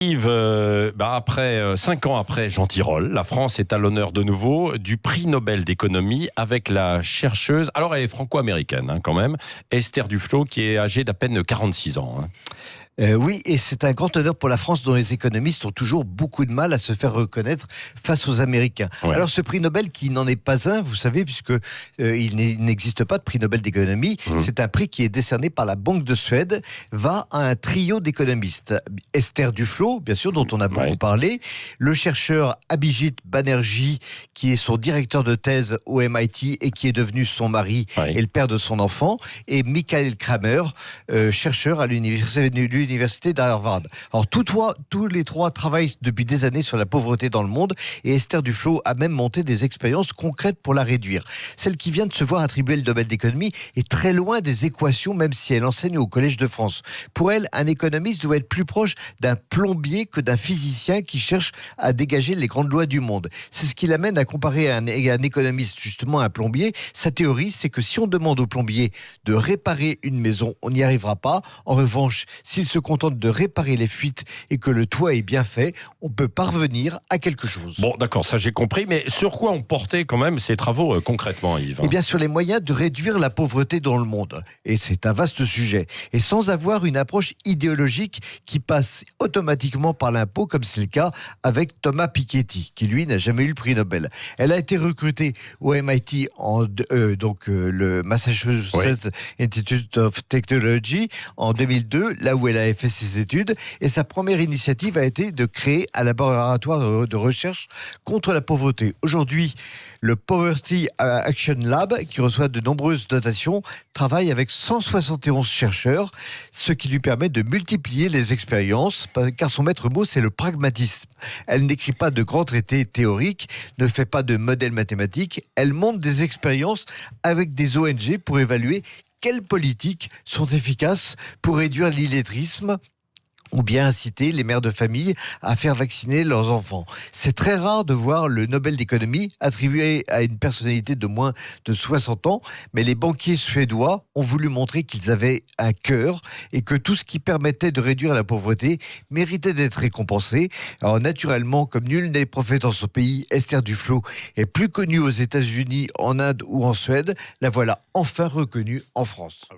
Yves, après 5 ans après Jean Tirole, la France est à l'honneur de nouveau du prix Nobel d'économie avec la chercheuse, alors elle est franco-américaine quand même, Esther Duflo, qui est âgée d'à peine 46 ans. Oui, et c'est un grand honneur pour la France dont les économistes ont toujours beaucoup de mal à se faire reconnaître face aux Américains. Ouais. Alors ce prix Nobel qui n'en est pas un, vous savez, puisque il n'existe pas de prix Nobel d'économie, c'est un prix qui est décerné par la Banque de Suède, va à un trio d'économistes. Esther Duflo, bien sûr, dont on a beaucoup parlé, le chercheur Abhijit Banerjee, qui est son directeur de thèse au MIT et qui est devenu son mari et le père de son enfant, et Michael Kramer, chercheur à l'université d'Harvard. Alors tous les trois travaillent depuis des années sur la pauvreté dans le monde, et Esther Duflo a même monté des expériences concrètes pour la réduire. Celle qui vient de se voir attribuer le Nobel d'économie est très loin des équations, même si elle enseigne au Collège de France. Pour elle, un économiste doit être plus proche d'un plombier que d'un physicien qui cherche à dégager les grandes lois du monde. C'est ce qui l'amène à comparer un économiste justement à un plombier. Sa théorie, c'est que si on demande au plombier de réparer une maison, on n'y arrivera pas. En revanche, s'il se contente de réparer les fuites et que le toit est bien fait, on peut parvenir à quelque chose. Bon, d'accord, ça j'ai compris, mais sur quoi ont porté quand même ces travaux concrètement, Yves? Eh bien, sur les moyens de réduire la pauvreté dans le monde. Et c'est un vaste sujet. Et sans avoir une approche idéologique qui passe automatiquement par l'impôt, comme c'est le cas avec Thomas Piketty, qui lui n'a jamais eu le prix Nobel. Elle a été recrutée au MIT, le Massachusetts Institute of Technology, en 2002, là où elle avait fait ses études, et sa première initiative a été de créer un laboratoire de recherche contre la pauvreté. Aujourd'hui, le Poverty Action Lab, qui reçoit de nombreuses dotations, travaille avec 171 chercheurs, ce qui lui permet de multiplier les expériences, car son maître mot, c'est le pragmatisme. Elle n'écrit pas de grands traités théoriques, ne fait pas de modèles mathématiques, elle monte des expériences avec des ONG pour évaluer quelles politiques sont efficaces pour réduire l'illettrisme ou bien inciter les mères de famille à faire vacciner leurs enfants. C'est très rare de voir le Nobel d'économie attribué à une personnalité de moins de 60 ans, mais les banquiers suédois ont voulu montrer qu'ils avaient un cœur et que tout ce qui permettait de réduire la pauvreté méritait d'être récompensé. Alors naturellement, comme nul n'est prophète dans son pays, Esther Duflo est plus connue aux États-Unis, en Inde ou en Suède. La voilà enfin reconnue en France.